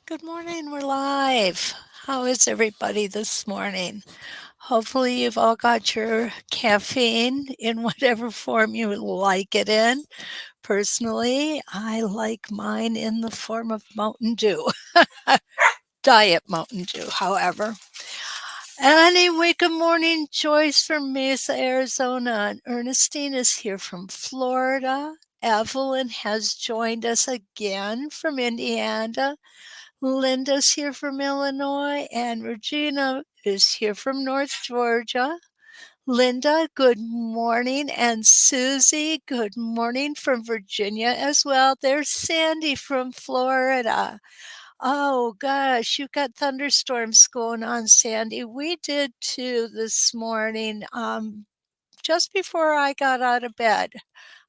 Good morning, we're live. How is everybody this morning? Hopefully, you've all got your caffeine in whatever form you would like it in. Personally, I like mine in the form of Mountain Dew, Diet Mountain Dew, however. Anyway, good morning, Joyce from Mesa, Arizona, and Ernestine is here from Florida. Evelyn has joined us again from Indiana. Linda's here from Illinois, and Regina is here from North Georgia. Linda, good morning. And Susie, good morning from Virginia as well. There's Sandy from Florida. Oh gosh, you've got thunderstorms going on, Sandy. We did too this morning, just before I got out of bed.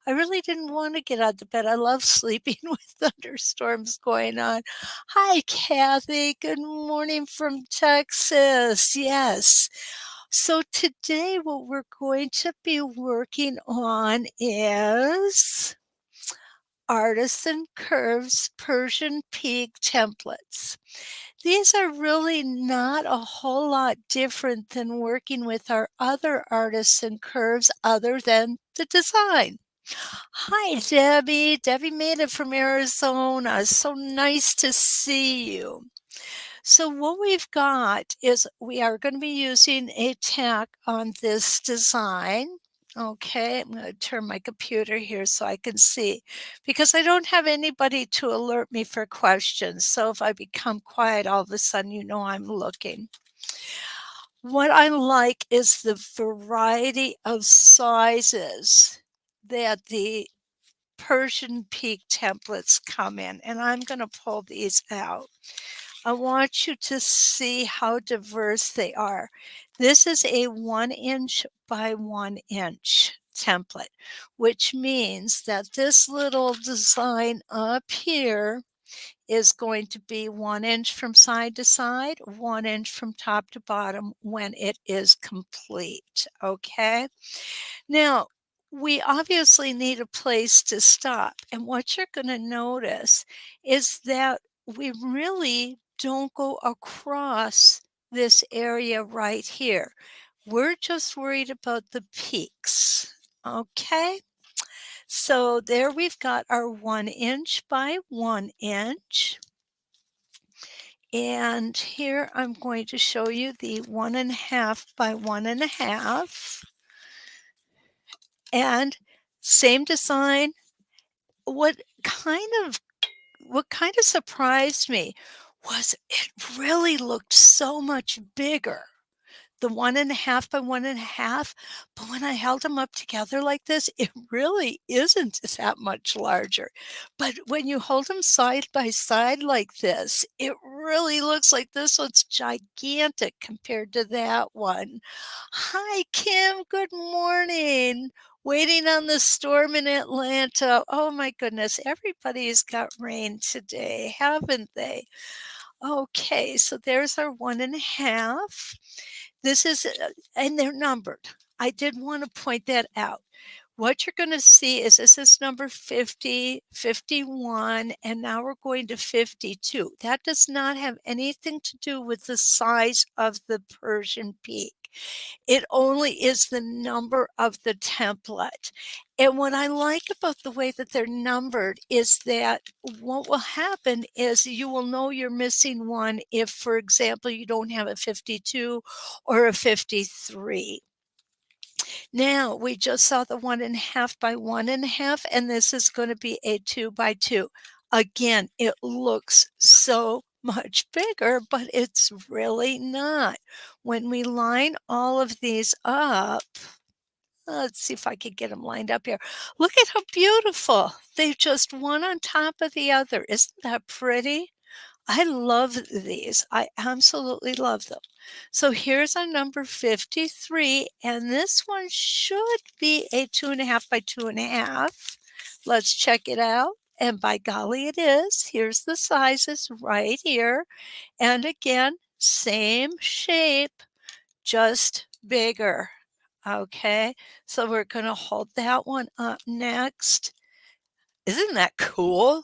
I really didn't want to get out of bed. I love sleeping with thunderstorms going on. Hi, Kathy. Good morning from Texas. Yes. So today what we're going to be working on is Artisan Curves Persian Peak templates. These are really not a whole lot different than working with our other artisan curves other than the design. Hi, Debbie. Debbie made it from Arizona. So nice to see you. So what we've got is we are going to be using a tack on this design. Okay, I'm going to turn my computer here so I can see because I don't have anybody to alert me for questions. So if I become quiet, all of a sudden, you know I'm looking. What I like is the variety of sizes that the Persian Peak templates come in, and I'm going to pull these out. I want you to see how diverse they are. This is a 1" by 1" template, which means that this little design up here is going to be 1" from side to side, 1" from top to bottom when it is complete, okay? Now, we obviously need a place to stop, and what you're gonna notice is that we really don't go across this area right here. We're just worried about the peaks, okay? So there we've got our 1" by 1". And here I'm going to show you the 1½ by 1½. And same design. What kind of what kind of surprised me was it really looked so much bigger, the 1½ by 1½, but when I held them up together like this, it really isn't that much larger. But when you hold them side by side like this, it really looks like this one's gigantic compared to that one. Hi, Kim. Good morning. Waiting on the storm in Atlanta. Oh my goodness, everybody's got rain today, haven't they? Okay, so there's our 1½. This is, and they're numbered. I did want to point that out. What you're going to see is this is number 50, 51, and now we're going to 52. That does not have anything to do with the size of the Persian peak. It only is the number of the template. And what I like about the way that they're numbered is that what will happen is you will know you're missing one if, for example, you don't have a 52 or a 53. Now we just saw the 1½ by 1½, and this is going to be a 2 by 2. Again, it looks so much bigger, but it's really not. When we line all of these up, let's see if I can get them lined up here. Look at how beautiful. They're just one on top of the other. Isn't that pretty? I love these. I absolutely love them. So here's our number 53, and this one should be a 2½ by 2½. Let's check it out. And by golly, it is. Here's the sizes right here. And again, same shape, just bigger. Okay, so we're going to hold that one up next. Isn't that cool?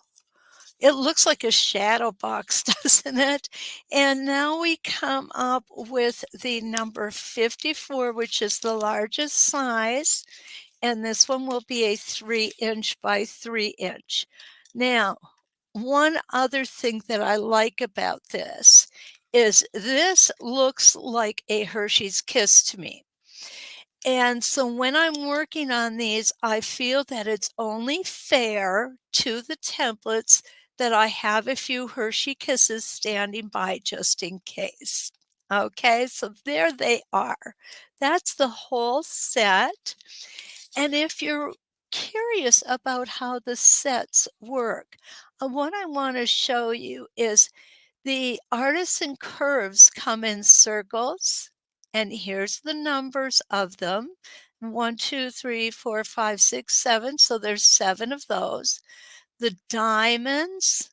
it looks like a shadow box, doesn't it? And now we come up with the number 54, which is the largest size, and this one will be a 3-inch by 3-inch. Now, one other thing that I like about this looks like a Hershey's Kiss to me. And so when I'm working on these, I feel that it's only fair to the templates that I have a few Hershey Kisses standing by just in case. Okay, so there they are. That's the whole set. And if you're curious about how the sets work, what I want to show you is the Artisan Curves come in circles, and here's the numbers of them. 1, 2, 3, 4, 5, 6, 7. So there's 7 of those. The diamonds,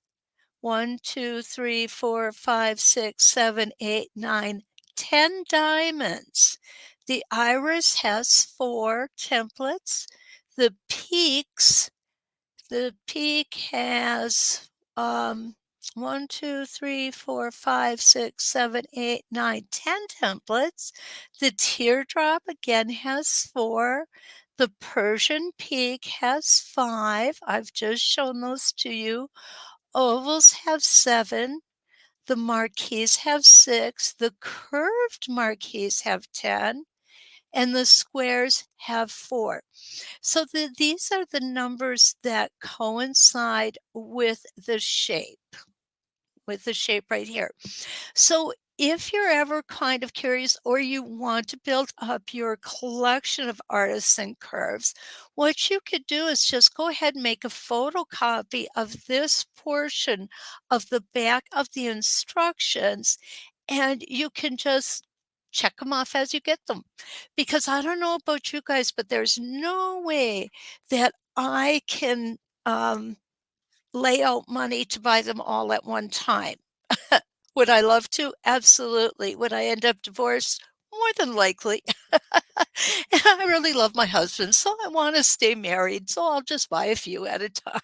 1, 2, 3, 4, 5, 6, 7, 8, 9, 10 diamonds. The iris has 4 templates. The peaks, the peak has 1, 2, 3, 4, 5, 6, 7, 8, 9, 10 templates. The teardrop again has 4. The Persian peak has 5. I've just shown those to you. Ovals have 7. The marquise have 6. The curved marquise have 10. And the squares have 4. So these are the numbers that coincide with the shape right here. So if you're ever kind of curious or you want to build up your collection of artisan curves, what you could do is just go ahead and make a photocopy of this portion of the back of the instructions, and you can just check them off as you get them. Because I don't know about you guys, but there's no way that I can lay out money to buy them all at one time. Would I love to? Absolutely. Would I end up divorced? More than likely. I really love my husband, so I want to stay married, so I'll just buy a few at a time.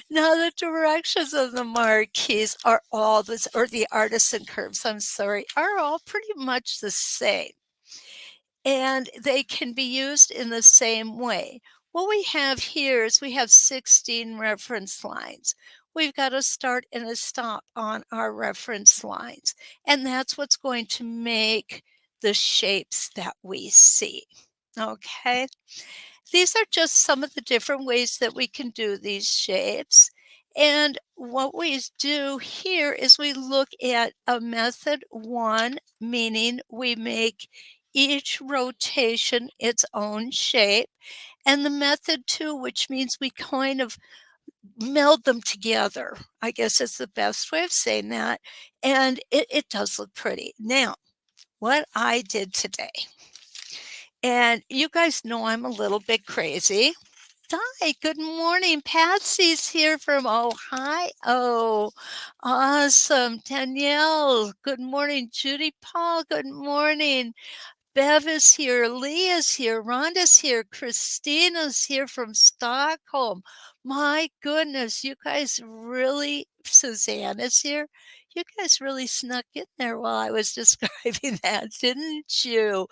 Now, the directions of the marquise are all this, or the artisan curves, I'm sorry, are all pretty much the same. And they can be used in the same way. What we have here is we have 16 reference lines. We've got a start and a stop on our reference lines, and that's what's going to make the shapes that we see. Okay, these are just some of the different ways that we can do these shapes. And what we do here is we look at a method 1, meaning we make each rotation its own shape, and the method 2, which means we kind of meld them together. I guess it's the best way of saying that. And it does look pretty. Now, what I did today, and you guys know I'm a little bit crazy. Hi, good morning. Patsy's here from Ohio. Awesome. Danielle, good morning. Judy Paul, good morning. Bev is here, Leah's here, Rhonda's here, Christina's here from Stockholm. My goodness, you guys really, Suzanne is here. You guys really snuck in there while I was describing that, didn't you?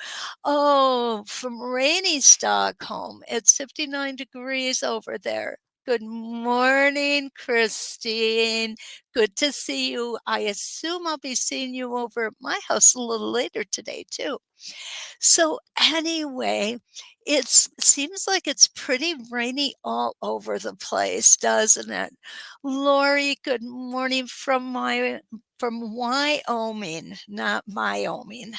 Oh, from rainy Stockholm. It's 59 degrees over there. Good morning, Christine. Good to see you. I assume I'll be seeing you over at my house a little later today, too. So anyway, it seems like it's pretty rainy all over the place, doesn't it? Lori, good morning from Wyoming, not Wyoming.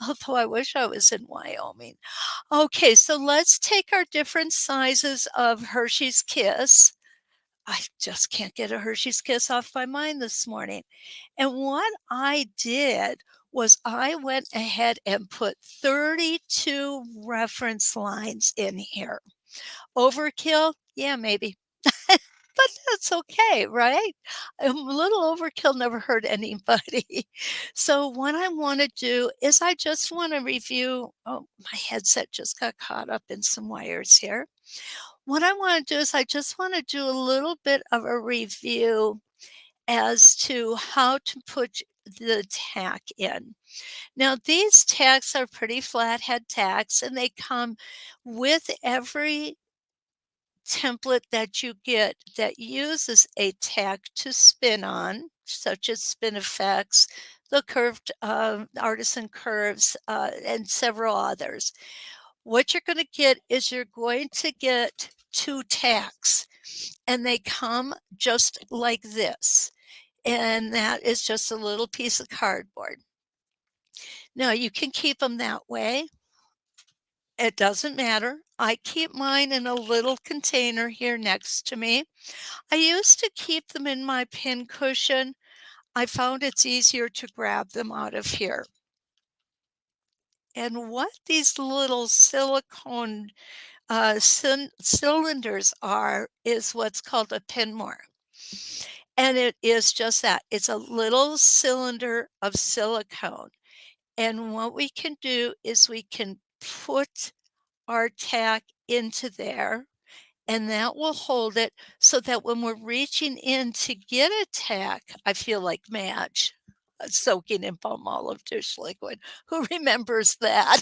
Although I wish I was in Wyoming. Okay, so let's take our different sizes of Hershey's Kiss. I just can't get a Hershey's Kiss off my mind this morning. And what I did was I went ahead and put 32 reference lines in here. Overkill? Yeah, maybe. But that's okay, right? A little overkill never hurt anybody. So what I want to do is I just want to review. Oh, my headset just got caught up in some wires here. what I want to do is I just want to do a little bit of a review as to how to put the tack in. Now, these tacks are pretty flathead tacks, and they come with every template that you get that uses a tack to spin on, such as Spin Effects, the curved Artisan Curves, and several others. What you're going to get is you're going to get 2 tacks, and they come just like this. And that is just a little piece of cardboard. Now, you can keep them that way. It doesn't matter. I keep mine in a little container here next to me. I used to keep them in my pin cushion. I found it's easier to grab them out of here. And what these little silicone cylinders are is what's called a pin more. And it is just that. It's a little cylinder of silicone. And what we can do is we can put our tack into there, and that will hold it so that when we're reaching in to get a tack, I feel like Madge, soaking in palm olive dish liquid. Who remembers that?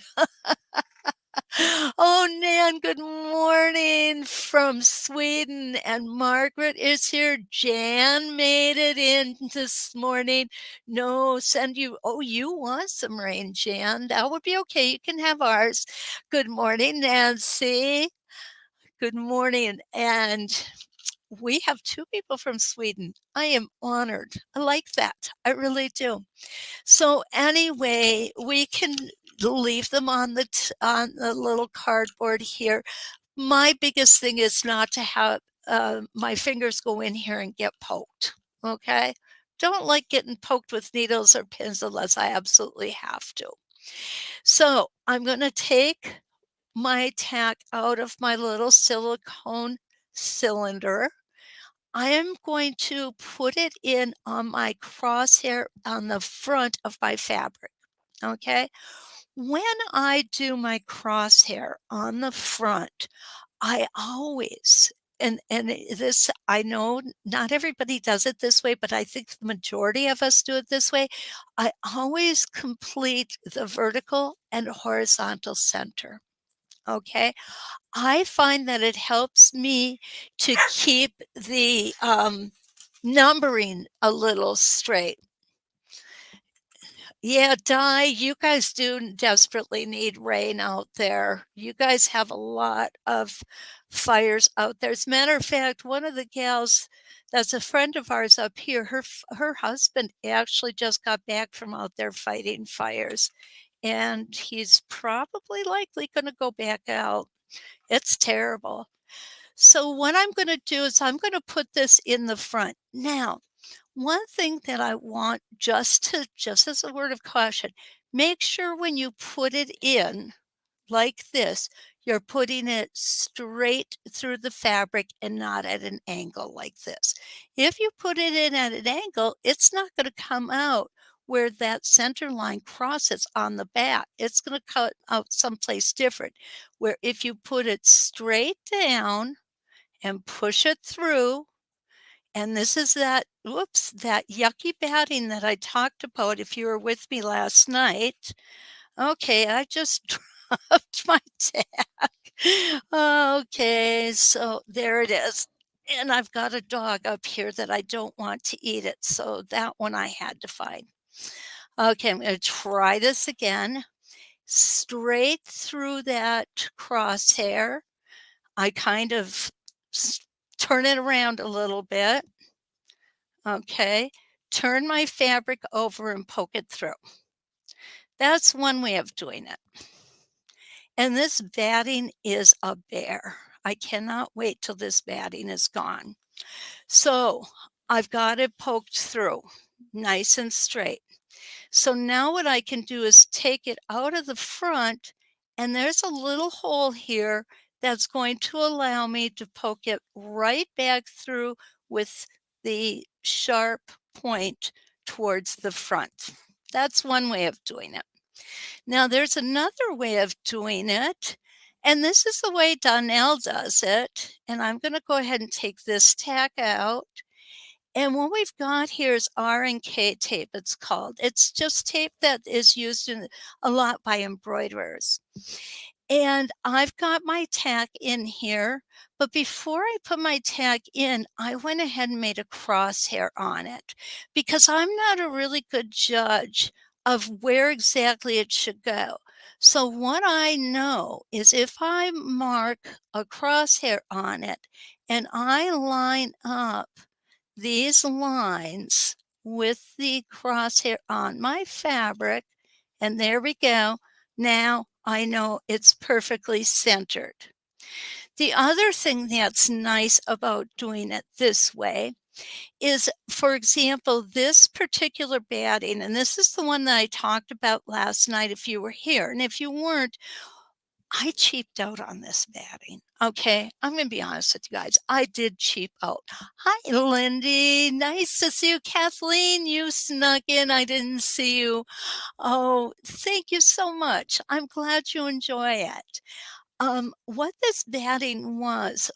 Oh, Nan, good morning from Sweden. And Margaret is here. Jan made it in this morning. No, send you. Oh, you want some rain, Jan? That would be okay. You can have ours. Good morning, Nancy. Good morning. And we have 2 people from Sweden. I am honored. I like that. I really do. So anyway, we can leave them on the little cardboard here. My biggest thing is not to have my fingers go in here and get poked. Okay, don't like getting poked with needles or pins unless I absolutely have to. So I'm going to take my tack out of my little silicone cylinder. I am going to put it in on my crosshair on the front of my fabric. Okay. When I do my crosshair on the front, I always, and this, I know not everybody does it this way, but I think the majority of us do it this way. I always complete the vertical and horizontal center. Okay. I find that it helps me to keep the numbering a little straight. Yeah, Di, you guys do desperately need rain out there. You guys have a lot of fires out there. As a matter of fact, one of the gals that's a friend of ours up here, her husband actually just got back from out there fighting fires, and he's probably likely going to go back out. It's terrible. So what I'm going to do is I'm going to put this in the front. Now, one thing that I want just as a word of caution, make sure when you put it in like this, you're putting it straight through the fabric and not at an angle like this. If you put it in at an angle, it's not going to come out where that center line crosses on the back. It's going to cut out someplace different. Where if you put it straight down and push it through, and this is that, whoops, that yucky batting that I talked about if you were with me last night. Okay, I just dropped my tag. Okay, so there it is. And I've got a dog up here that I don't want to eat it, so that one I had to find. Okay, I'm going to try this again. Straight through that crosshair. I kind of turn it around a little bit. Okay, turn my fabric over and poke it through. That's one way of doing it. And this batting is a bear. I cannot wait till this batting is gone. So I've got it poked through, nice and straight. So now what I can do is take it out of the front, and there's a little hole here that's going to allow me to poke it right back through with the sharp point towards the front. That's one way of doing it. Now there's another way of doing it, And this is the way Donnell does it. And I'm going to go ahead and take this tack out. And what we've got here is R&K tape, it's called. It's just tape that is used a lot by embroiderers. And I've got my tack in here, but before I put my tack in, I went ahead and made a crosshair on it because I'm not a really good judge of where exactly it should go. So what I know is if I mark a crosshair on it and I line up these lines with the crosshair on my fabric, and there we go. Now I know it's perfectly centered. The other thing that's nice about doing it this way is, for example, this particular batting, and this is the one that I talked about last night if you were here. And if you weren't, I cheaped out on this batting. Okay, I'm going to be honest with you guys. I did cheap out. Hi, Lindy. Nice to see you. Kathleen, you snuck in. I didn't see you. Oh, thank you so much. I'm glad you enjoy it. What this batting was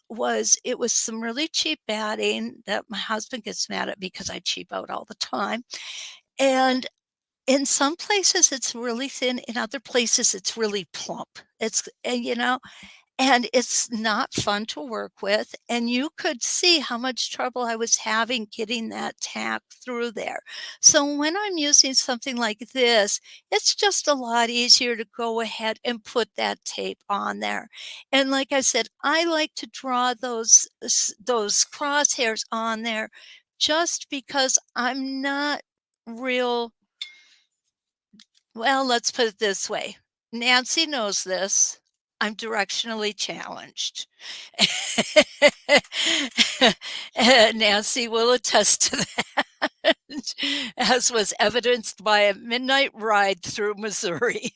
it was some really cheap batting that my husband gets mad at because I cheap out all the time. And in some places it's really thin, in other places it's really plump. And it's not fun to work with, and you could see how much trouble I was having getting that tack through there. So when I'm using something like this, it's just a lot easier to go ahead and put that tape on there. And like I said, I like to draw those crosshairs on there just because I'm not real well, let's put it this way. Nancy knows this. I'm directionally challenged. Nancy will attest to that, as was evidenced by a midnight ride through Missouri.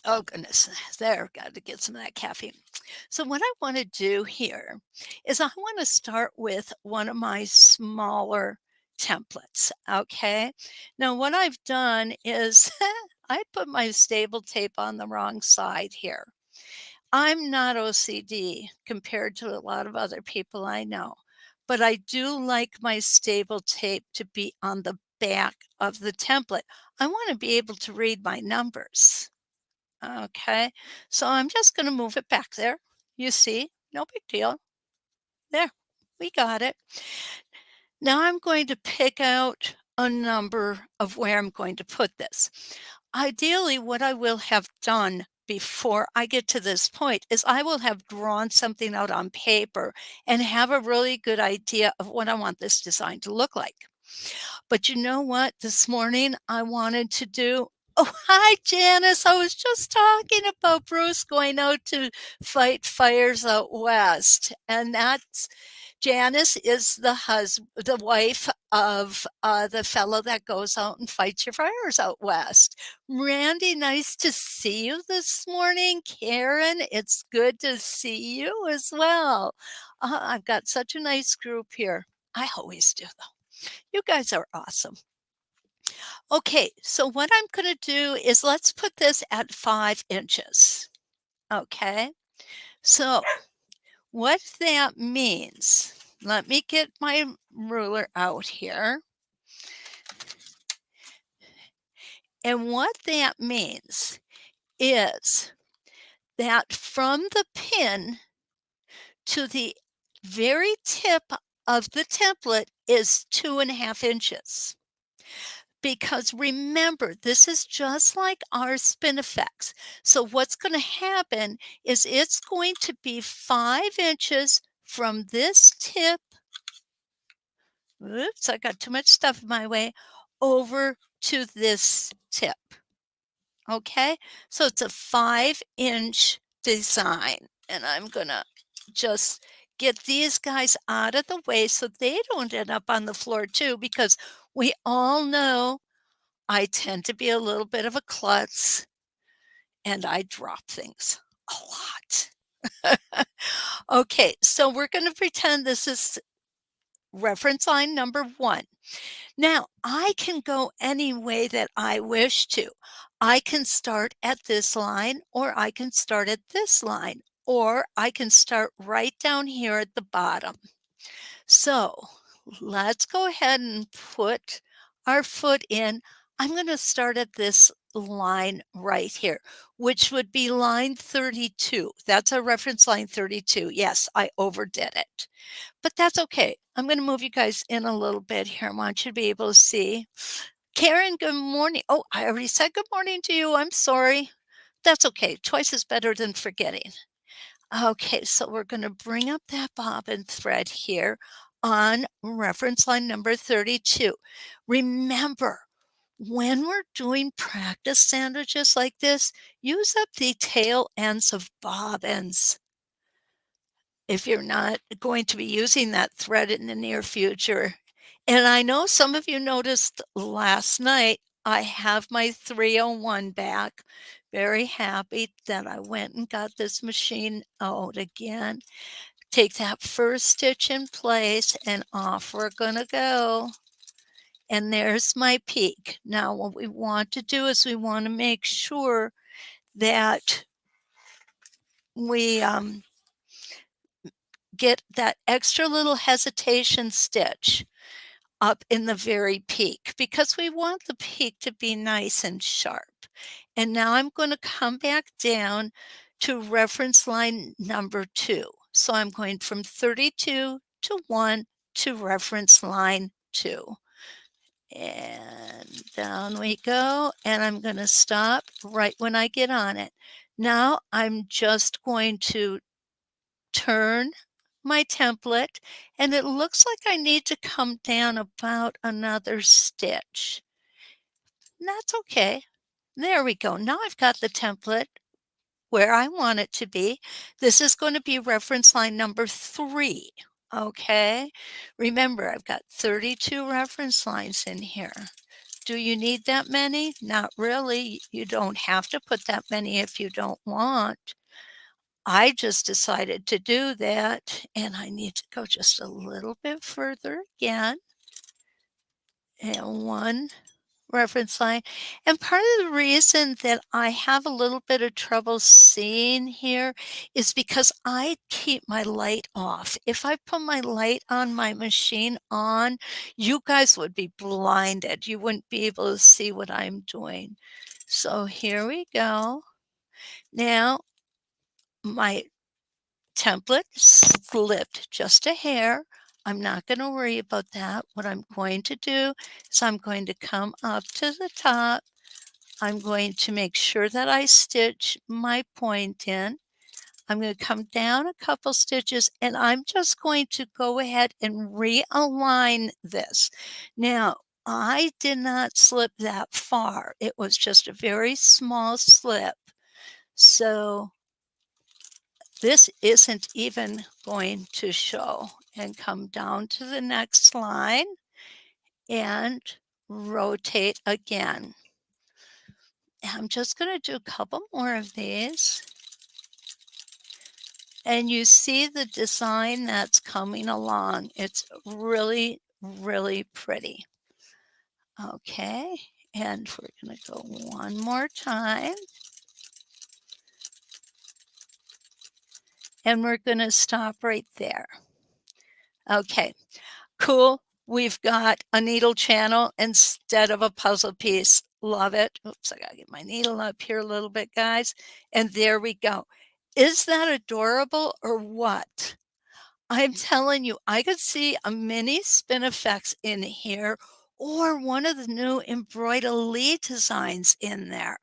Oh, goodness. There, got to get some of that caffeine. So what I want to do here is I want to start with one of my smaller templates, okay? Now what I've done is I put my staple tape on the wrong side here. I'm not OCD compared to a lot of other people I know, but I do like my staple tape to be on the back of the template. I want to be able to read my numbers. Okay, so I'm just going to move it back there. You see, no big deal. There, we got it. Now I'm going to pick out a number of where I'm going to put this. Ideally, what I will have done before I get to this point is I will have drawn something out on paper and have a really good idea of what I want this design to look like. But you know what? This morning I wanted to do. Oh, hi, Janice. I was just talking about Bruce going out to fight fires out west. And that's Janice is the wife of the fellow that goes out and fights your fires out west. Randy, nice to see you this morning. Karen, it's good to see you as well. I've got such a nice group here. I always do, though. You guys are awesome. Okay, so what I'm going to do is let's put this at 5 inches. Okay, so what that means, let me get my ruler out here. And what that means is that from the pin to the very tip of the template is 2.5 inches. Because remember, this is just like our spinifex. So what's going to happen is it's going to be 5 inches from this tip. Oops, I got too much stuff in my way. Over to this tip. Okay, so it's a 5-inch design. And I'm going to just get these guys out of the way so they don't end up on the floor too, because we all know I tend to be a little bit of a klutz and I drop things a lot. Okay, so we're going to pretend this is reference line number 1. Now, I can go any way that I wish to. I can start at this line, or I can start at this line, or I can start right down here at the bottom. So let's go ahead and put our foot in. I'm going to start at this line right here, which would be line 32. That's a reference line 32. Yes, I overdid it, but that's okay. I'm going to move you guys in a little bit here. I want you to be able to see. Karen, good morning. Oh, I already said good morning to you. I'm sorry. That's okay. Twice is better than forgetting. Okay, so we're going to bring up that bobbin thread here on reference line number 32. Remember, when we're doing practice sandwiches like this, use up the tail ends of bobbins. If you're not going to be using that thread in the near future. And I know some of you noticed last night, I have my 301 back. Very happy that I went and got this machine out again. Take that first stitch in place and off we're gonna go. And there's my peak. Now what we want to do is we want to make sure that we get that extra little hesitation stitch up in the very peak because we want the peak to be nice and sharp. And now I'm going to come back down to reference line number 2. So I'm going from 32 to 1 to reference line 2. And down we go. And I'm going to stop right when I get on it. Now I'm just going to turn my template, and it looks like I need to come down about another stitch. That's okay. There we go. Now I've got the template where I want it to be. This is going to be reference line number 3. Okay. Remember, I've got 32 reference lines in here. Do you need that many? Not really. You don't have to put that many if you don't want. I just decided to do that, and I need to go just a little bit further again. And one reference line. And part of the reason that I have a little bit of trouble seeing here is because I keep my light off. If I put my light on my machine on, you guys would be blinded. You wouldn't be able to see what I'm doing. So here we go. Now, my template slipped just a hair. I'm not going to worry about that. What I'm going to do is I'm going to come up to the top. I'm going to make sure that I stitch my point in. I'm going to come down a couple stitches, and I'm just going to go ahead and realign this. Now, I did not slip that far. It was just a very small slip. So this isn't even going to show. And come down to the next line and rotate again. I'm just going to do a couple more of these. And you see the design that's coming along. It's really, really pretty. Okay, and we're going to go one more time. And we're going to stop right there. Okay, cool. We've got a needle channel instead of a puzzle piece. Love it. Oops, I got to get my needle up here a little bit, guys. And there we go. Is that adorable or what? I'm telling you, I could see a mini Spinifex in here or one of the new embroidery designs in there.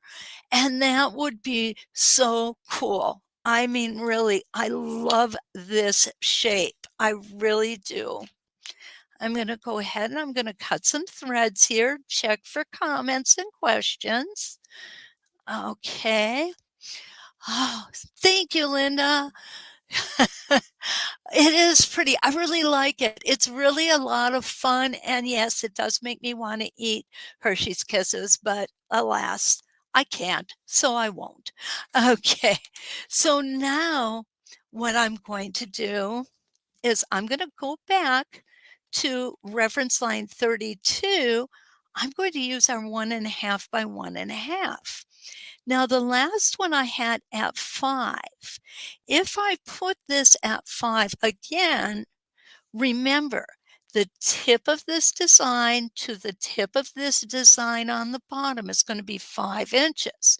And that would be so cool. I mean, really, I love this shape. I really do. I'm going to go ahead and I'm going to cut some threads here, check for comments and questions. Okay. Oh, thank you, Linda. It is pretty. I really like it. It's really a lot of fun. And yes, it does make me want to eat Hershey's Kisses, but alas, I can't, so I won't. Okay. So now what I'm going to do is I'm going to go back to reference line 32. I'm going to use our 1.5 by 1.5. Now, the last one I had at 5. If I put this at 5, again, remember, the tip of this design to the tip of this design on the bottom is going to be 5 inches.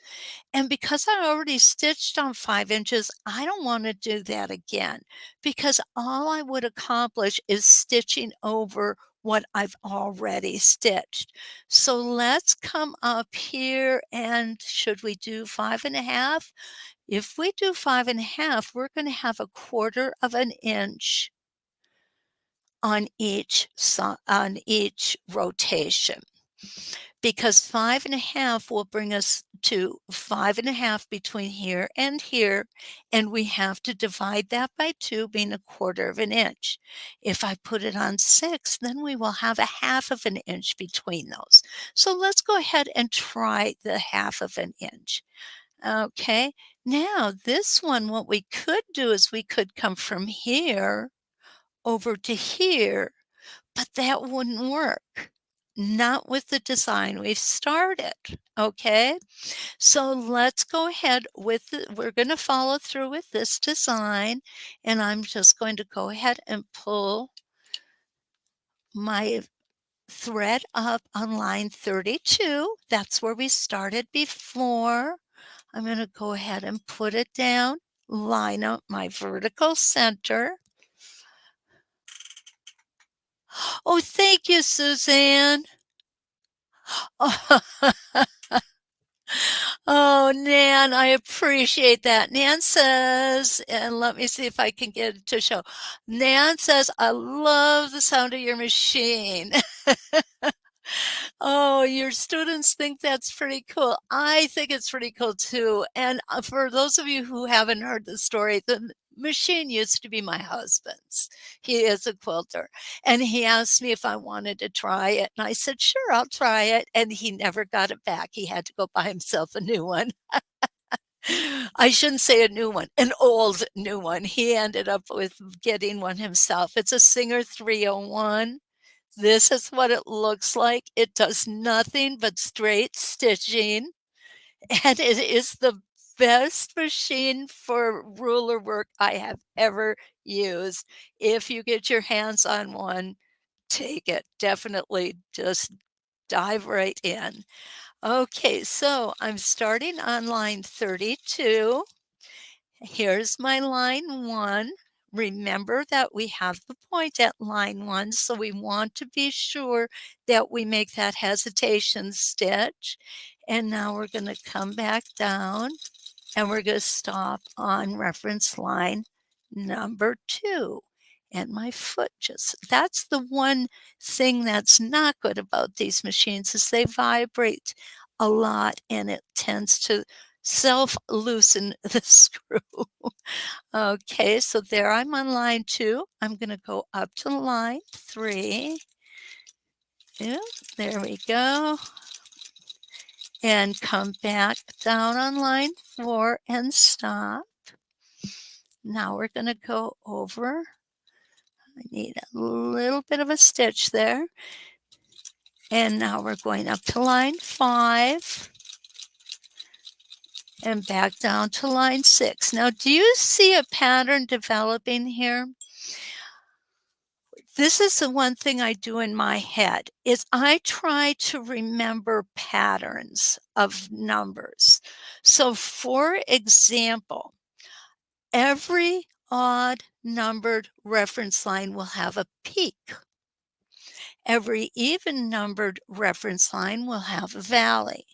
And because I already stitched on 5 inches, I don't want to do that again because all I would accomplish is stitching over what I've already stitched. So let's come up here and should we do 5.5? If we do 5.5, we're going to have 1/4 of an inch on each rotation because 5.5 will bring us to 5.5 between here, and we have to divide that by 2, being 1/4 of an inch. If I put it on 6, then we will have 1/2 of an inch between those. So let's go ahead and try the 1/2 of an inch. Okay, now this one, what we could do is we could come from here over to here, but that wouldn't work. Not with the design we've started, okay? So let's go ahead with we're going to follow through with this design, and I'm just going to go ahead and pull my thread up on line 32. That's where we started before. I'm going to go ahead and put it down, line up my vertical center. Oh, thank you, Suzanne. Oh, Nan, I appreciate that. Nan says, and let me see if I can get it to show. Nan says, I love the sound of your machine. Oh, your students think that's pretty cool. I think it's pretty cool too. And for those of you who haven't heard the story, the machine used to be my husband's. He is a quilter. And he asked me if I wanted to try it. And I said, sure, I'll try it. And he never got it back. He had to go buy himself a new one. I shouldn't say a new one, an old new one. He ended up with getting one himself. It's a Singer 301. This is what it looks like. It does nothing but straight stitching, and it is the best machine for ruler work I have ever used. If you get your hands on one, take it. Definitely just dive right in. Okay, so I'm starting on line 32. Here's my line 1. Remember that we have the point at line 1, so we want to be sure that we make that hesitation stitch. And now we're going to come back down and we're going to stop on reference line number 2. And my foot that's the one thing that's not good about these machines is they vibrate a lot and it tends to self-loosen the screw. Okay, so there I'm on line 2. I'm going to go up to line 3. Yeah, there we go. And come back down on line 4 and stop. Now we're going to go over. I need a little bit of a stitch there. And now we're going up to line 5 and back down to line 6. Now, do you see a pattern developing here? This is the one thing I do in my head is I try to remember patterns of numbers. So for example, every odd numbered reference line will have a peak. Every even numbered reference line will have a valley.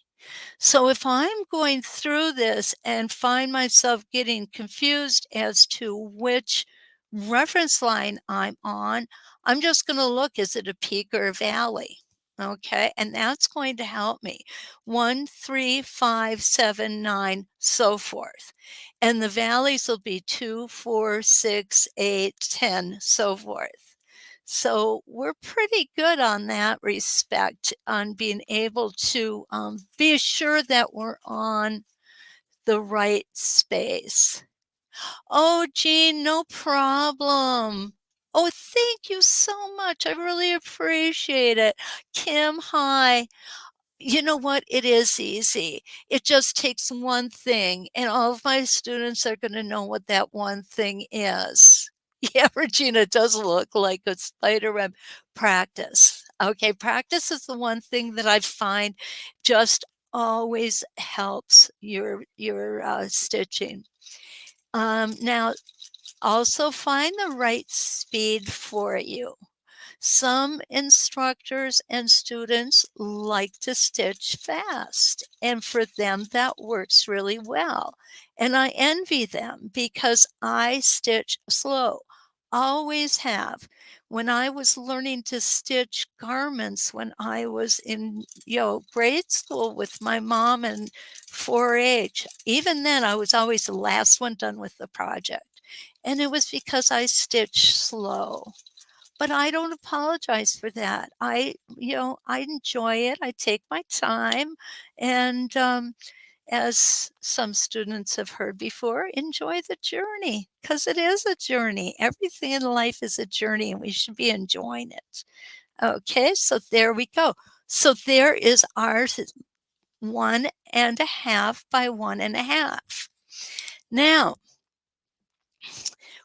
So if I'm going through this and find myself getting confused as to which reference line I'm on, I'm just going to look, is it a peak or a valley? Okay, and that's going to help me. 1, 3, 5, 7, 9, so forth. And the valleys will be 2, 4, 6, 8, 10, so forth. So we're pretty good on that respect, on being able to be sure that we're on the right space. Oh, Jean, no problem. Oh, thank you so much. I really appreciate it. Kim, hi. You know what? It is easy. It just takes one thing, and all of my students are going to know what that one thing is. Yeah, Regina does look like a spider web. Practice. Okay, practice is the one thing that I find just always helps your stitching. Now, also find the right speed for you. Some instructors and students like to stitch fast, and for them that works really well. And I envy them because I stitch slow, always have. When I was learning to stitch garments when I was in, grade school with my mom and 4-H, even then I was always the last one done with the project. And it was because I stitched slow. But I don't apologize for that. I enjoy it. I take my time and, as some students have heard before, enjoy the journey because it is a journey. Everything in life is a journey and we should be enjoying it. Okay, so there we go. So there is ours, 1.5 by 1.5. Now,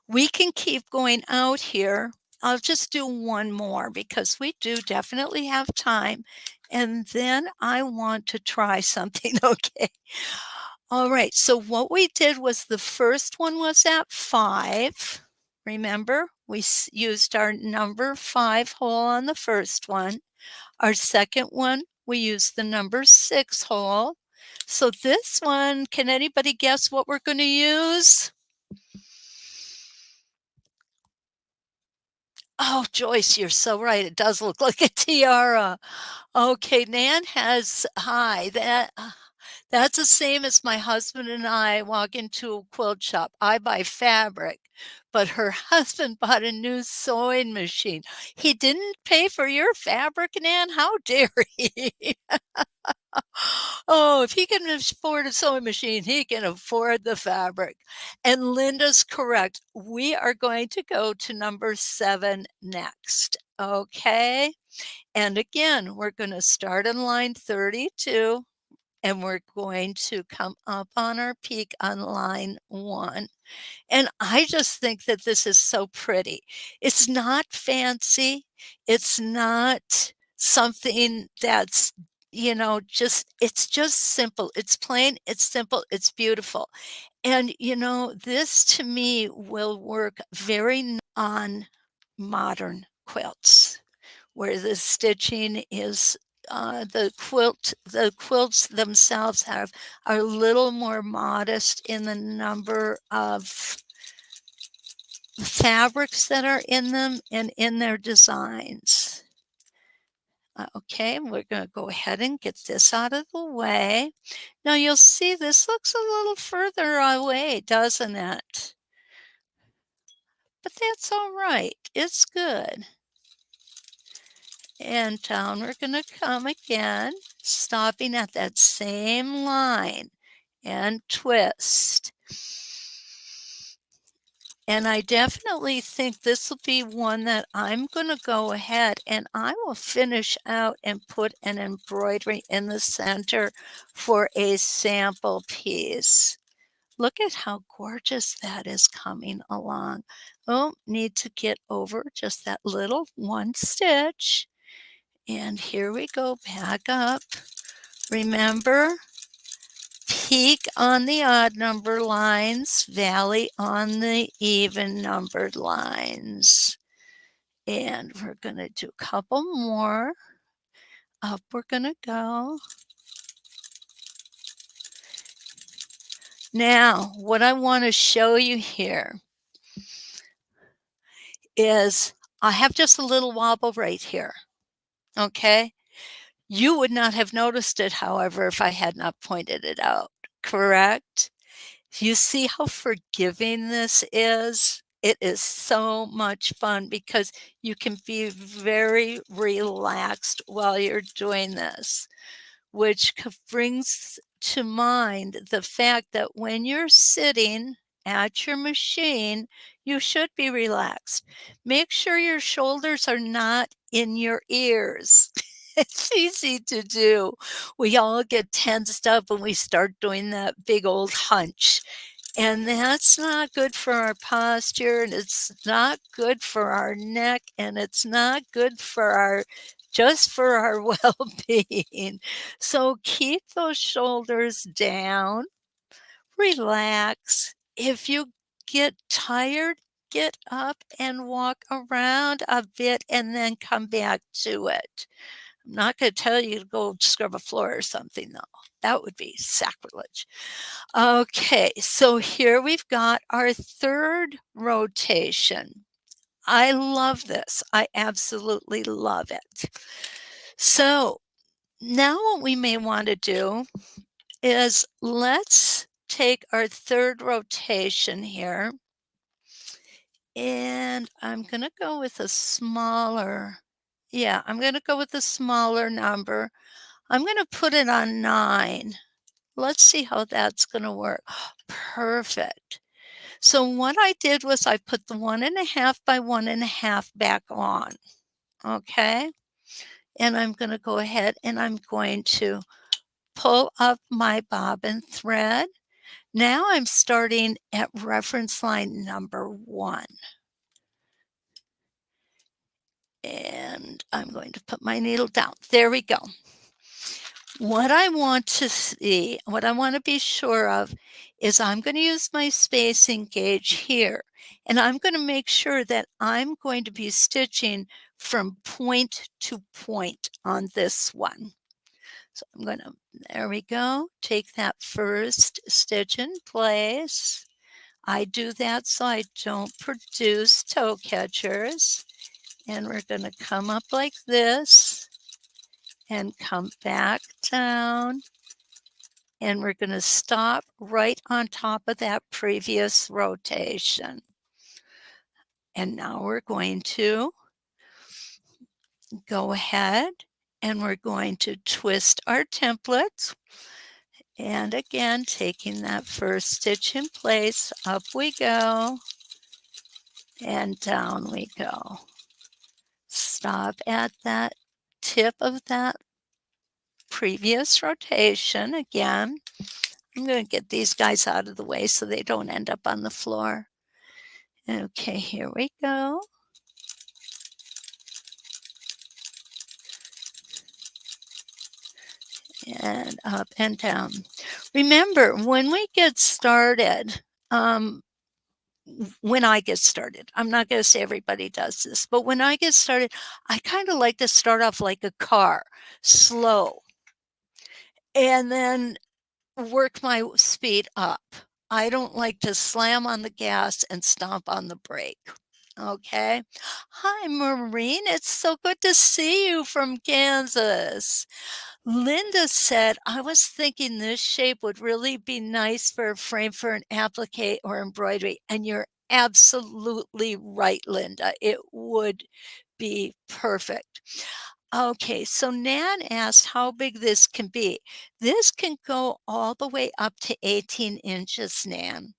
we can keep going out here. I'll just do one more because we do definitely have time. And then I want to try something. Okay. All right. So what we did was the first one was at 5. Remember, we used our number 5 hole on the first one. Our second one, we used the number 6 hole. So this one, can anybody guess what we're going to use? Oh, Joyce, you're so right. It does look like a tiara. Okay, Nan has hi. That's the same as my husband and I walk into a quilt shop. I buy fabric, but her husband bought a new sewing machine. He didn't pay for your fabric, Nan. How dare he? Oh, if he can afford a sewing machine, he can afford the fabric. And Linda's correct. We are going to go to number 7 next. Okay. And again, we're going to start on line 32 and we're going to come up on our peak on line 1. And I just think that this is so pretty. It's not fancy. It's not something that's, it's just simple. It's plain, it's simple, it's beautiful. And, this to me will work very on modern quilts where the stitching is the quilts themselves are a little more modest in the number of fabrics that are in them and in their designs. Okay, we're going to go ahead and get this out of the way. Now you'll see this looks a little further away, doesn't it? But that's all right. It's good. And down we're going to come again, stopping at that same line and twist. And I definitely think this will be one that I'm going to go ahead and I will finish out and put an embroidery in the center for a sample piece. Look at how gorgeous that is coming along. Oh, need to get over just that little one stitch. And here we go, back up. Remember, peak on the odd number lines, valley on the even numbered lines. And we're going to do a couple more. Up we're going to go. Now, what I want to show you here is I have just a little wobble right here. Okay? You would not have noticed it, however, if I had not pointed it out, correct? You see how forgiving this is? It is so much fun because you can be very relaxed while you're doing this, which brings to mind the fact that when you're sitting at your machine, you should be relaxed. Make sure your shoulders are not in your ears. It's easy to do. We all get tensed up when we start doing that big old hunch. And that's not good for our posture, and it's not good for our neck, and it's not good for our just for our well-being. So keep those shoulders down, relax. If you get tired, get up and walk around a bit and then come back to it. I'm not going to tell you to go scrub a floor or something, though. That would be sacrilege. Okay, so here we've got our third rotation. I love this. I absolutely love it. So now what we may want to do is let's take our third rotation here, and I'm going to go with a smaller, I'm going to go with a smaller number. I'm going to put it on 9. Let's see how that's going to work. Perfect. So what I did was I put the 1.5 by 1.5 back on, okay? And I'm going to go ahead and I'm going to pull up my bobbin thread. Now I'm starting at reference line number 1. And I'm going to put my needle down. There we go. What I want to see, what I want to be sure of is I'm going to use my spacing gauge here, and I'm going to make sure that I'm going to be stitching from point to point on this one. So I'm going to, there we go, take that first stitch in place. I do that so I don't produce toe catchers. And we're going to come up like this and come back down. And we're going to stop right on top of that previous rotation. And now we're going to go ahead and we're going to twist our templates. And again, taking that first stitch in place, up we go, and down we go. Stop at that tip of that previous rotation again. I'm going to get these guys out of the way so they don't end up on the floor. Okay, here we go. And up and down. Remember, when we get started, when I get started, I'm not going to say everybody does this, but when I get started, I kind of like to start off like a car, slow, and then work my speed up. I don't like to slam on the gas and stomp on the brake. Okay. Hi, Maureen. It's so good to see you from Kansas. Linda said, I was thinking this shape would really be nice for a frame for an applique or embroidery. And you're absolutely right, Linda. It would be perfect. Okay, so Nan asked how big this can be. This can go all the way up to 18 inches, Nan.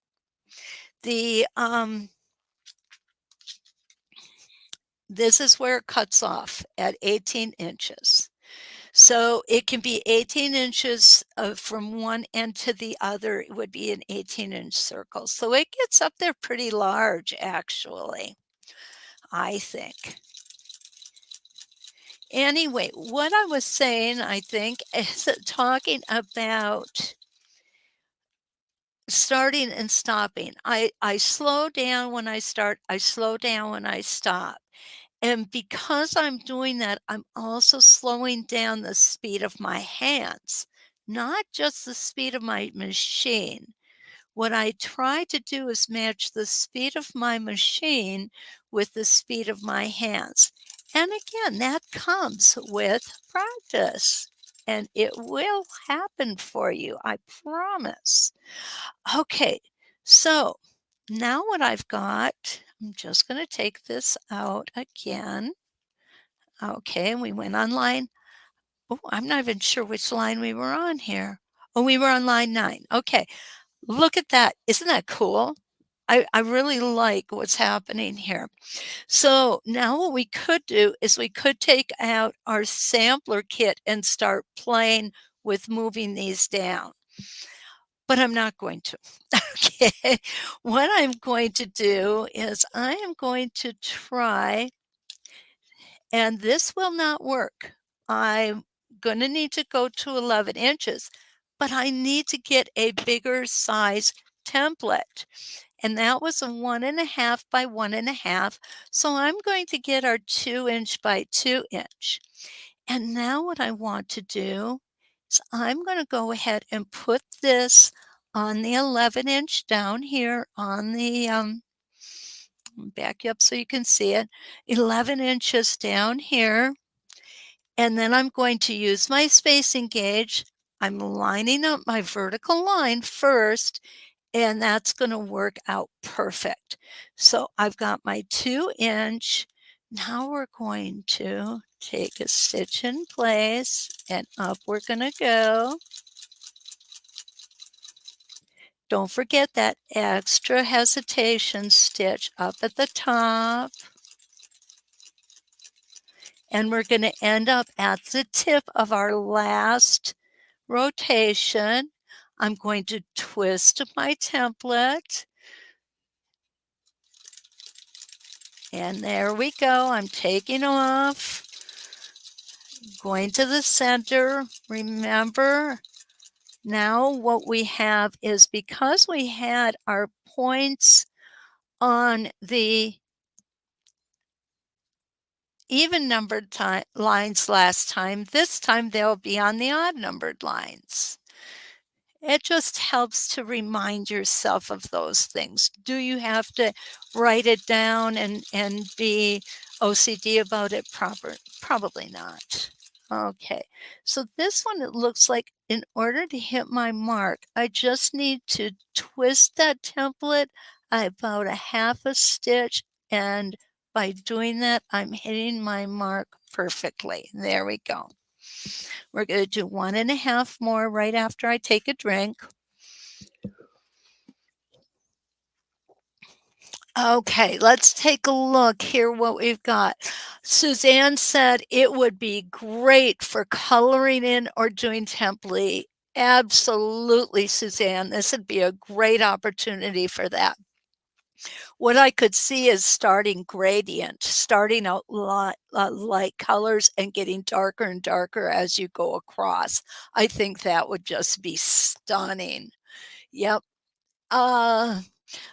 This is where it cuts off at 18 inches. So it can be 18 inches from one end to the other. It would be an 18-inch circle. So it gets up there pretty large, actually, I think. Anyway, what I was saying, I think, is talking about starting and stopping. I slow down when I start. I slow down when I stop. And because I'm doing that, I'm also slowing down the speed of my hands, not just the speed of my machine. What I try to do is match the speed of my machine with the speed of my hands. And again, that comes with practice. And it will happen for you, I promise. Okay, so now what I've got, I'm just going to take this out again. Okay, we went on line. Oh, I'm not even sure which line we were on here. Oh, we were on line 9. Okay, look at that. Isn't that cool? I really like what's happening here. So now what we could do is we could take out our sampler kit and start playing with moving these down, but I'm not going to. Okay. What I'm going to do is I am going to try, and this will not work. I'm going to need to go to 11 inches, but I need to get a bigger size template. And that was a 1.5 by 1.5. So I'm going to get our 2-inch by 2-inch. And now what I want to do is I'm going to go ahead and put this on the 11-inch down here on the, back you up so you can see it, 11 inches down here. And then I'm going to use my spacing gauge. I'm lining up my vertical line first, and that's going to work out perfect. So I've got my 2-inch. Now we're going to take a stitch in place, and up we're going to go. Don't forget that extra hesitation stitch up at the top. And we're going to end up at the tip of our last rotation. I'm going to twist my template. And there we go. I'm taking off, going to the center. Remember, now what we have is, because we had our points on the even numbered lines last time, this time they'll be on the odd numbered lines. It just helps to remind yourself of those things. Do you have to write it down and be OCD about it? Probably not. Okay, so this one, it looks like in order to hit my mark, I just need to twist that template about a half a stitch, and by doing that, I'm hitting my mark perfectly. There we go. We're going to do 1.5 more right after I take a drink. Okay, let's take a look here what we've got. Suzanne said it would be great for coloring in or doing template. Absolutely, Suzanne. This would be a great opportunity for that. What I could see is starting gradient, starting out light colors and getting darker and darker as you go across. I think that would just be stunning. Yep. Uh,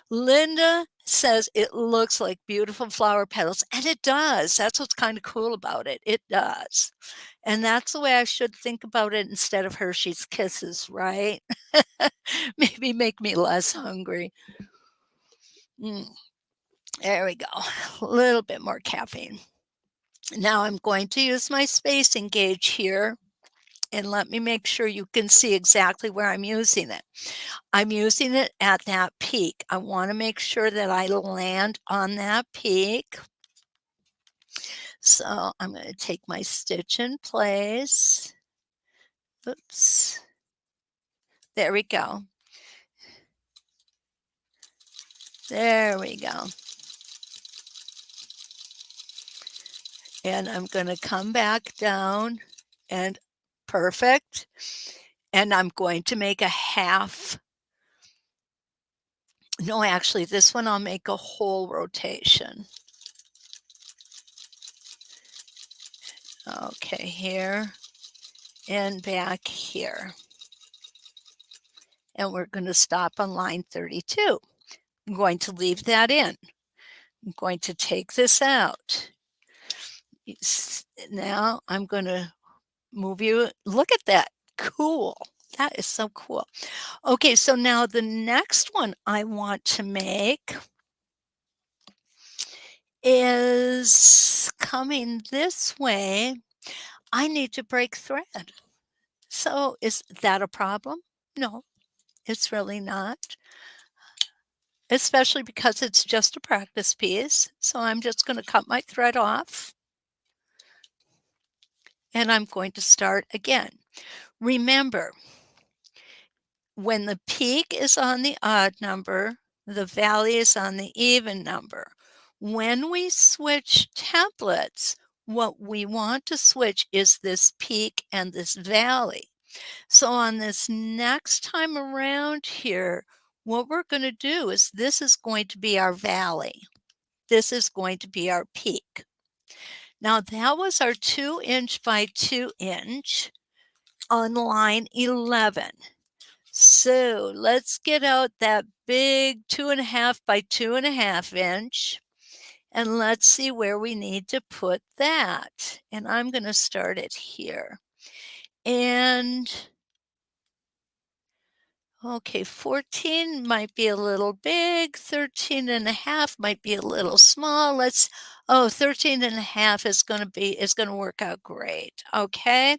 Linda says it looks like beautiful flower petals, and it does. That's what's kind of cool about it. It does. And that's the way I should think about it instead of Hershey's Kisses, right? Maybe make me less hungry. Mm, there we go. A little bit more caffeine. Now I'm going to use my spacing gauge here, and let me make sure you can see exactly where I'm using it. I'm using it at that peak. I want to make sure that I land on that peak. So I'm going to take my stitch in place. Oops. There we go. There we go. And I'm going to come back down, and perfect. And I'm going to make a half. No, actually, this one I'll make a whole rotation. Okay, here and back here. And we're going to stop on line 32. I'm going to leave that in. I'm going to take this out. Now I'm going to move you. Look at that. Cool. That is so cool. Okay, so now the next one I want to make is coming this way. I need to break thread. So is that a problem? No, it's really not. Especially because it's just a practice piece. So I'm just going to cut my thread off, and I'm going to start again. Remember, when the peak is on the odd number, The valley is on the even number. When we switch templates, what we want to switch is this peak and this valley. So on this next time around here, what we're going to do is this is going to be our valley. This is going to be our peak. Now that was our 2" by 2" on line 11. So let's get out that big 2.5 by 2.5" and let's see where we need to put that. And I'm going to start it here. And okay, 14 might be a little big, 13.5 might be a little small. 13.5 is going to work out great. Okay.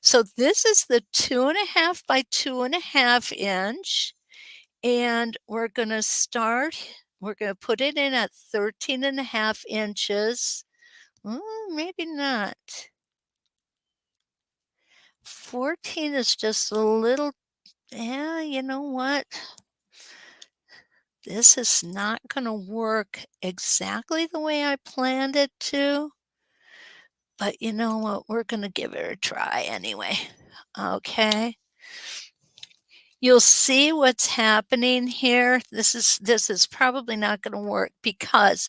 So this is the 2.5 by 2.5". And we're going to put it in at 13.5". Maybe not. 14 is just a little, yeah, you know what? This is not going to work exactly the way I planned it to, but you know what? We're going to give it a try anyway. Okay. You'll see what's happening here. This is probably not going to work because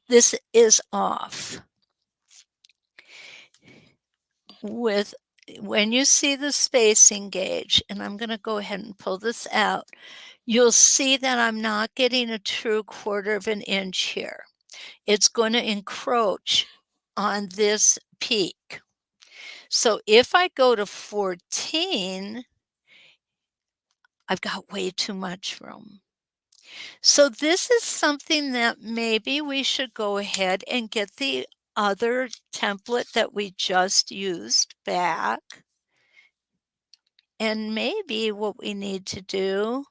this is off. When you see the spacing gauge, and I'm going to go ahead and pull this out, you'll see that I'm not getting a true 1/4 of an inch here. It's going to encroach on this peak. So if I go to 14, I've got way too much room. So this is something that maybe we should go ahead and get the other template that we just used back. And maybe what we need to do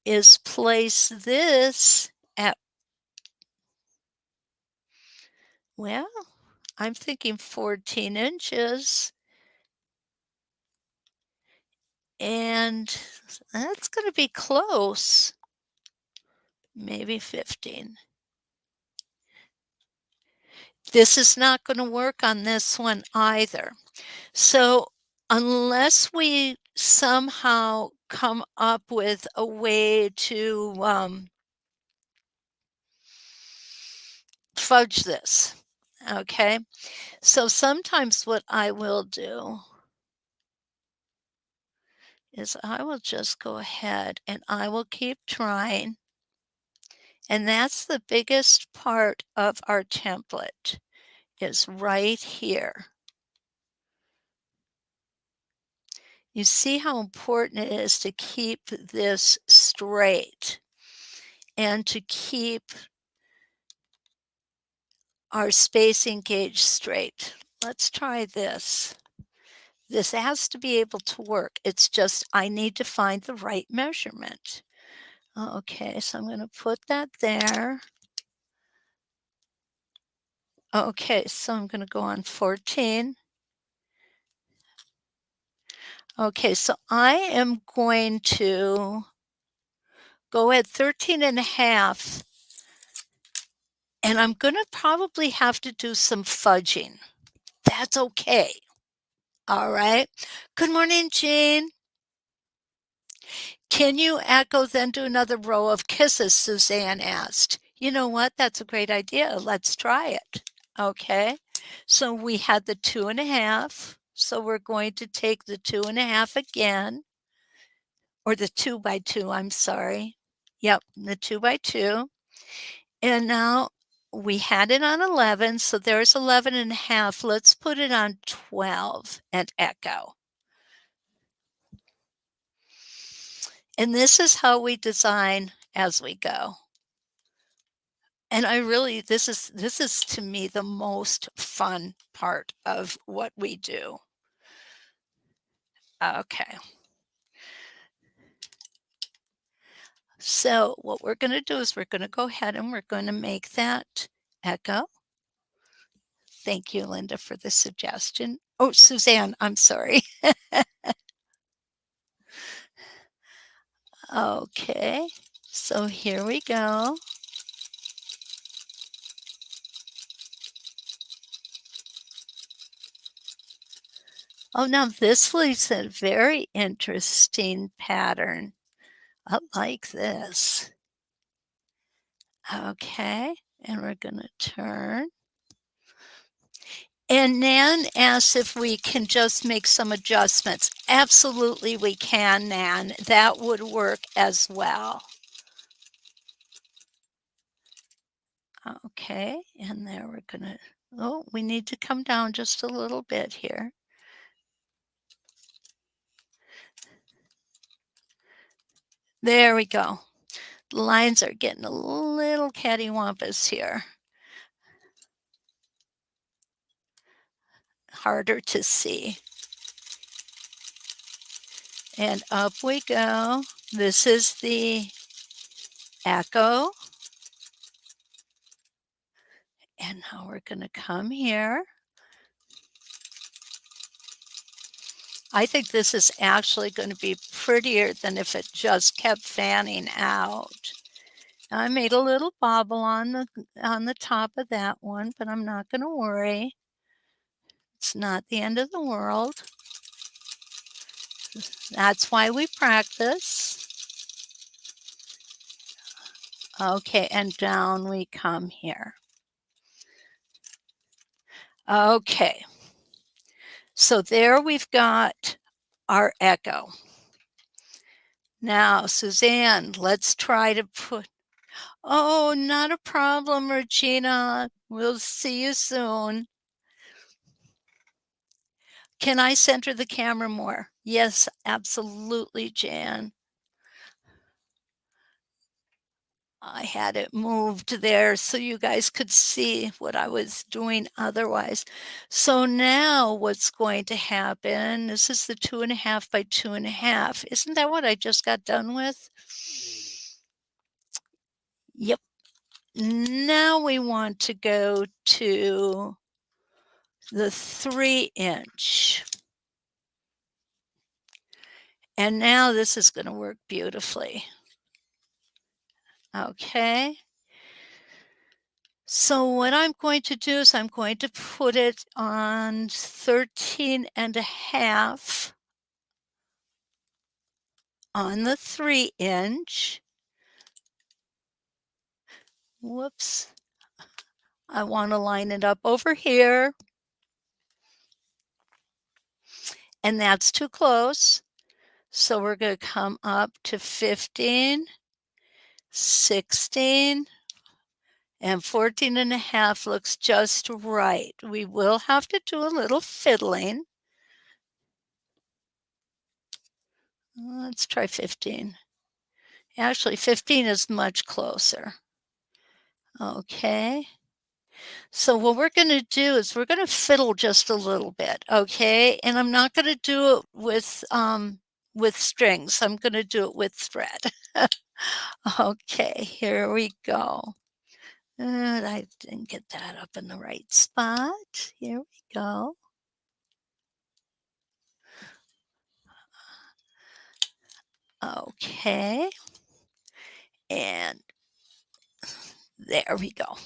is place this at, well, I'm thinking 14 inches. And that's going to be close. Maybe 15. This is not going to work on this one either. So unless we somehow come up with a way to fudge this, okay? So sometimes what I will do is I will just go ahead and I will keep trying. And that's the biggest part of our template, is right here. You see how important it is to keep this straight and to keep our spacing gauge straight. Let's try this. This has to be able to work. It's just I need to find the right measurement. Okay, so I'm going to put that there. Okay, so I'm going to go on 14. Okay, so I am going to go at 13.5, and I'm going to probably have to do some fudging. That's okay. All right. Good morning, Jean. Can you echo then do another row of kisses? Suzanne asked. You know what? That's a great idea. Let's try it. Okay. So we had the 2.5. So we're going to take the 2.5 again, or the 2 by 2. I'm sorry. Yep, the 2 by 2. And now we had it on 11. So there's 11.5. Let's put it on 12 and echo. And this is how we design as we go. And I really, this is to me the most fun part of what we do. Okay. So what we're going to do is we're going to go ahead and we're going to make that echo. Thank you, Linda, for the suggestion. Oh, Suzanne, I'm sorry. Okay. So here we go. Oh, now this leaves a very interesting pattern. I like this. Okay, and we're going to turn. And Nan asks if we can just make some adjustments. Absolutely we can, Nan. That would work as well. Okay, and there we're going to, oh, we need to come down just a little bit here. There we go. The lines are getting a little cattywampus here. Harder to see. And up we go. This is the echo. And now we're going to come here. I think this is actually going to be prettier than if it just kept fanning out. I made a little bobble on the top of that one, but I'm not going to worry. It's not the end of the world. That's why we practice. Okay, and down we come here. Okay, so there we've got our echo. Now, Suzanne, let's try to put, oh, not a problem, Regina. We'll see you soon. Can I center the camera more? Yes, absolutely, Jan. I had it moved there so you guys could see what I was doing otherwise. So now what's going to happen, this is the 2.5 by 2.5. Isn't that what I just got done with? Yep. Now we want to go to the 3-inch. And now this is going to work beautifully. Okay. So what I'm going to do is I'm going to put it on 13.5 on the 3-inch. Whoops. I want to line it up over here. And that's too close. So we're going to come up to 15, 16, and 14.5 looks just right. We will have to do a little fiddling. Let's try 15. Actually, 15 is much closer. Okay. So what we're going to do is we're going to fiddle just a little bit, okay? And I'm not going to do it with strings. I'm going to do it with thread. Okay, here we go. And I didn't get that up in the right spot. Here we go. Okay. And there we go.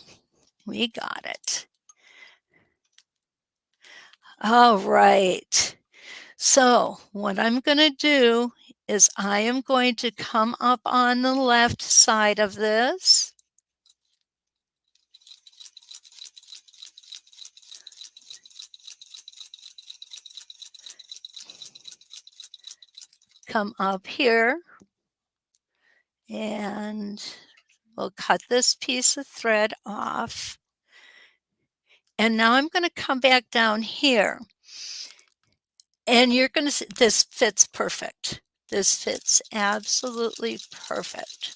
We got it. All right. So what I'm going to do is I am going to come up on the left side of this. Come up here and we'll cut this piece of thread off. And now I'm going to come back down here. And you're going to see this fits perfect. This fits absolutely perfect.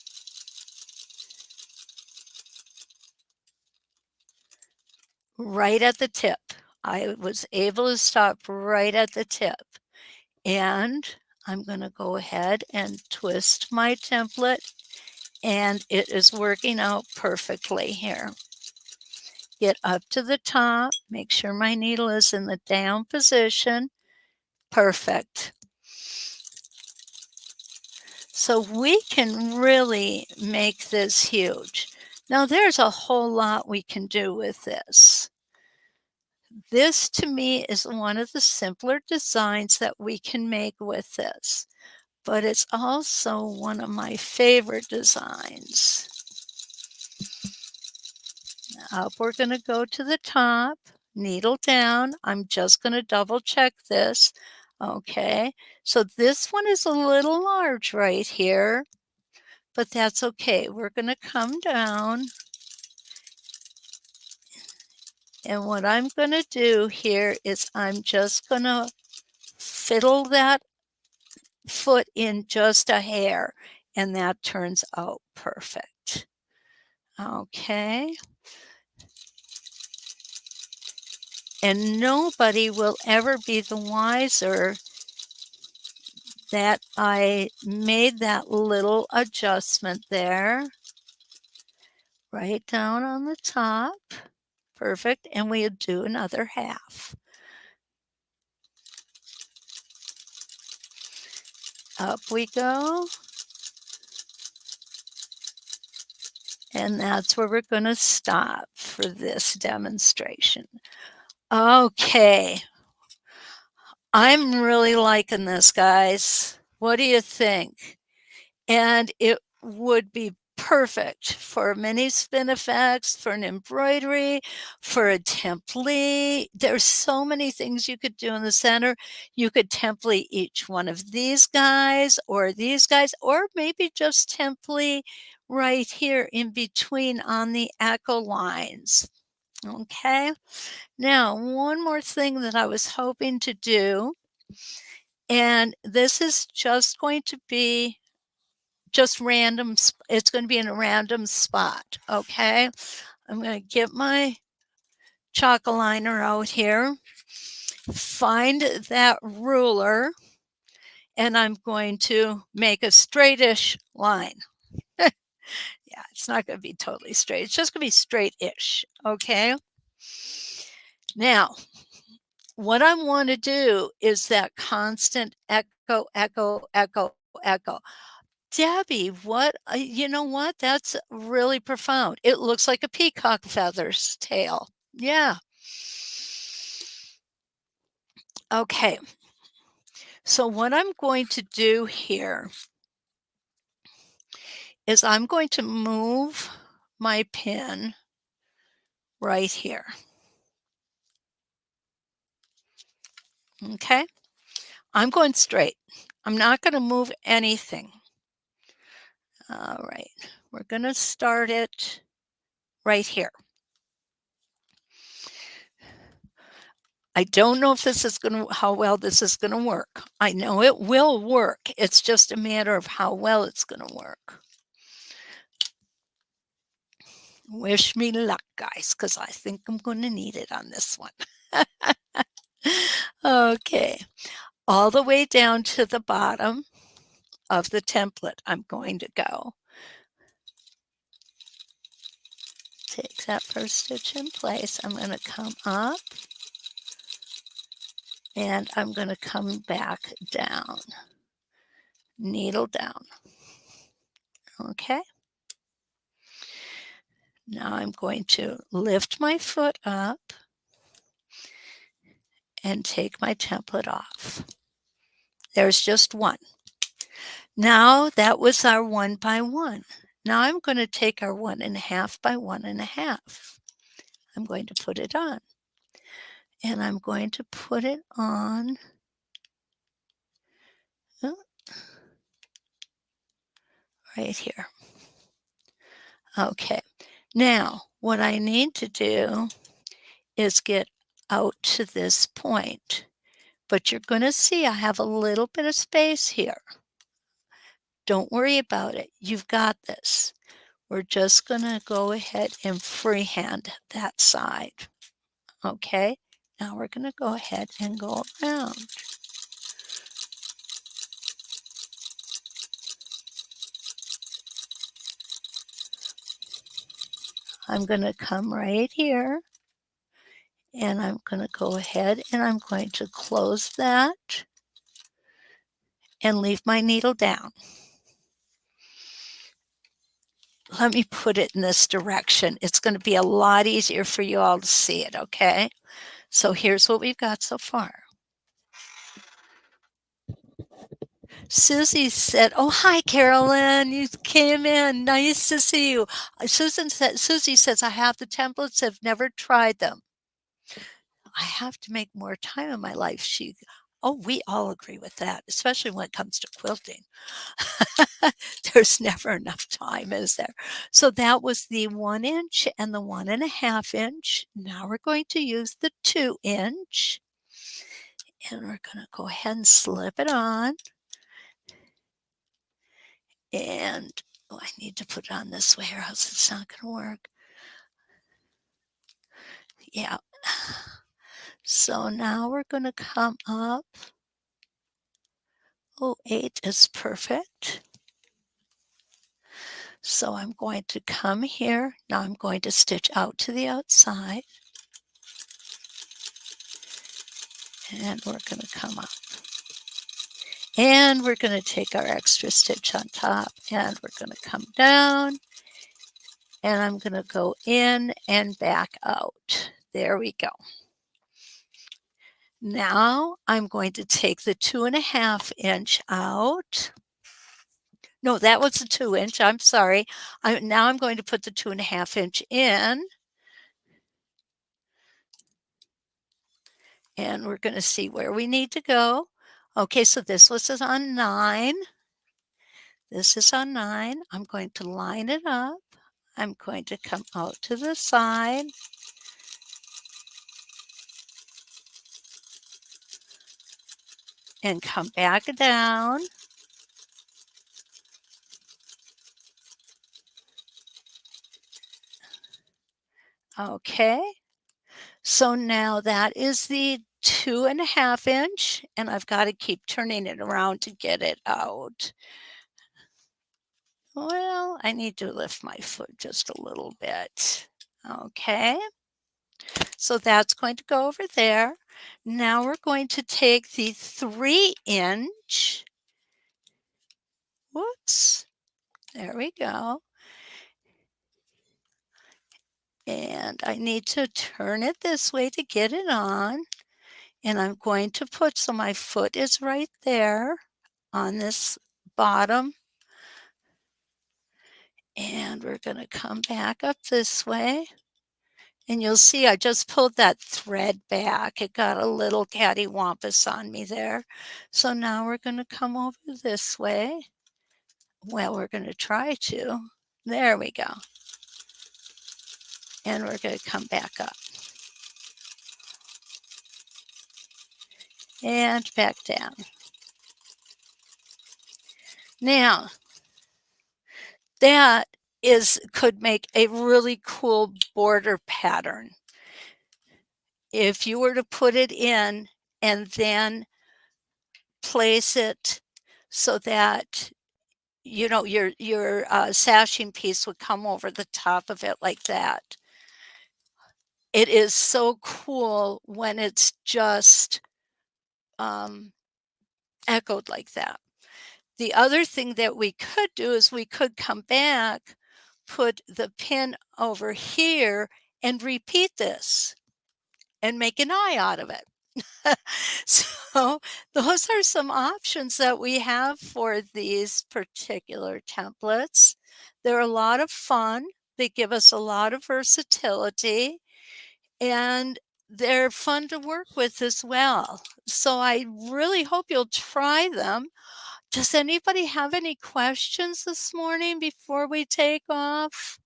Right at the tip. I was able to stop right at the tip. And I'm going to go ahead and twist my template, and it is working out perfectly here. Get up to the top, make sure my needle is in the down position. Perfect. So we can really make this huge. Now there's a whole lot we can do with this. This to me is one of the simpler designs that we can make with this, but it's also one of my favorite designs. Up we're going to go to the top, needle down. I'm just going to double check this. Okay, so this one is a little large right here, but that's okay. We're going to come down. And what I'm going to do here is I'm just going to fiddle that foot in just a hair, and that turns out perfect. Okay. And nobody will ever be the wiser that I made that little adjustment there, right down on the top. Perfect. And we'll do another half. Up we go. And that's where we're going to stop for this demonstration. Okay. I'm really liking this, guys. What do you think? And it would be perfect for mini spin effects, for an embroidery, for a template. There's so many things you could do in the center. You could template each one of these guys, or maybe just template right here in between on the echo lines. Okay. Now, one more thing that I was hoping to do, and this is just going to be just random. It's going to be in a random spot. Okay. I'm going to get my chalk liner out here, find that ruler, and I'm going to make a straightish line. Yeah, it's not going to be totally straight. It's just going to be straight-ish. Okay. Now, what I want to do is that constant echo, echo, echo, echo. Debbie, what, you know what? That's really profound. It looks like a peacock feather's tail. Yeah. Okay. So what I'm going to do here is I'm going to move my pin right here. Okay. I'm going straight. I'm not going to move anything. All right. We're going to start it right here. I don't know if this is how well this is going to work. I know it will work. It's just a matter of how well it's going to work. Wish me luck, guys, because I think I'm going to need it on this one. Okay. All the way down to the bottom of the template, I'm going to go. Take that first stitch in place. I'm going to come up, and I'm going to come back down. Needle down. Okay. Now I'm going to lift my foot up and take my template off. There's just one. Now that was our 1 by 1. Now I'm going to take our 1.5 by 1.5. I'm going to put it on. And I'm going to put it on right here. Okay. Now, what I need to do is get out to this point. But you're going to see I have a little bit of space here. Don't worry about it. You've got this. We're just going to go ahead and freehand that side. Okay. Now we're going to go ahead and go around. I'm going to come right here, and I'm going to go ahead and I'm going to close that and leave my needle down. let me put it in this direction. It's going to be a lot easier for you all to see it, okay? So here's what we've got so far. Susie said, "Oh, hi, Carolyn. You came in. Nice to see you." Susie says, "I have the templates. I've never tried them. I have to make more time in my life." We all agree with that, especially when it comes to quilting. There's never enough time, is there? So that was the 1" and the 1.5". Now we're going to use the 2". And we're going to go ahead and slip it on. And I need to put it on this way or else it's not going to work. Yeah. So now we're going to come up. 8 is perfect. So I'm going to come here. Now I'm going to stitch out to the outside. And we're going to come up. And we're going to take our extra stitch on top and we're going to come down. And I'm going to go in and back out. There we go. Now I'm going to take the 2.5" out. No, that was the 2". I'm sorry. Now I'm going to put the 2.5" in. And we're going to see where we need to go. Okay, so this was on 9. This is on 9. I'm going to line it up. I'm going to come out to the side. And come back down. Okay. So now that is the 2.5", and I've got to keep turning it around to get it out. Well, I need to lift my foot just a little bit. Okay. So that's going to go over there. Now we're going to take the 3". Whoops. There we go. And I need to turn it this way to get it on. And I'm going to put, so my foot is right there on this bottom. And we're going to come back up this way. And you'll see I just pulled that thread back. It got a little cattywampus on me there. So now we're going to come over this way. Well, we're going to try to. There we go. And we're going to come back up. And back down. Now, that could make a really cool border pattern. If you were to put it in and then place it so that your sashing piece would come over the top of it like that. It is so cool when it's just echoed like that. The other thing that we could do is we could come back, put the pin over here, and repeat this and make an eye out of it. So those are some options that we have for these particular templates. They're a lot of fun. They give us a lot of versatility, and they're fun to work with as well. So I really hope you'll try them. Does anybody have any questions this morning before we take off?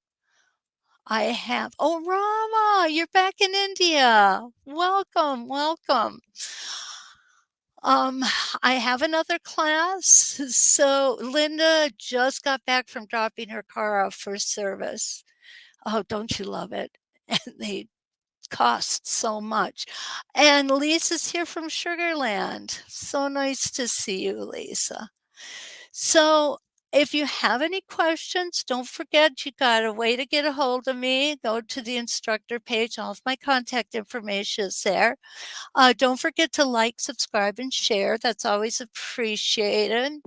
I have. Oh, Rama, you're back in India. Welcome, welcome. I have another class. So Linda just got back from dropping her car off for service. Oh, don't you love it? And they cost so much. And Lisa's here from Sugarland. So nice to see you, Lisa. So If you have any questions, don't forget you got a way to get a hold of me. Go to the instructor page. All of my contact information is there. Don't forget to like, subscribe, and share. That's always appreciated.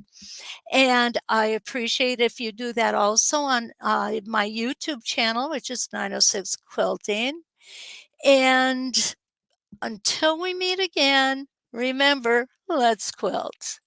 And I appreciate if you do that also on my YouTube channel, which is 906 Quilting. And until we meet again, remember, let's quilt.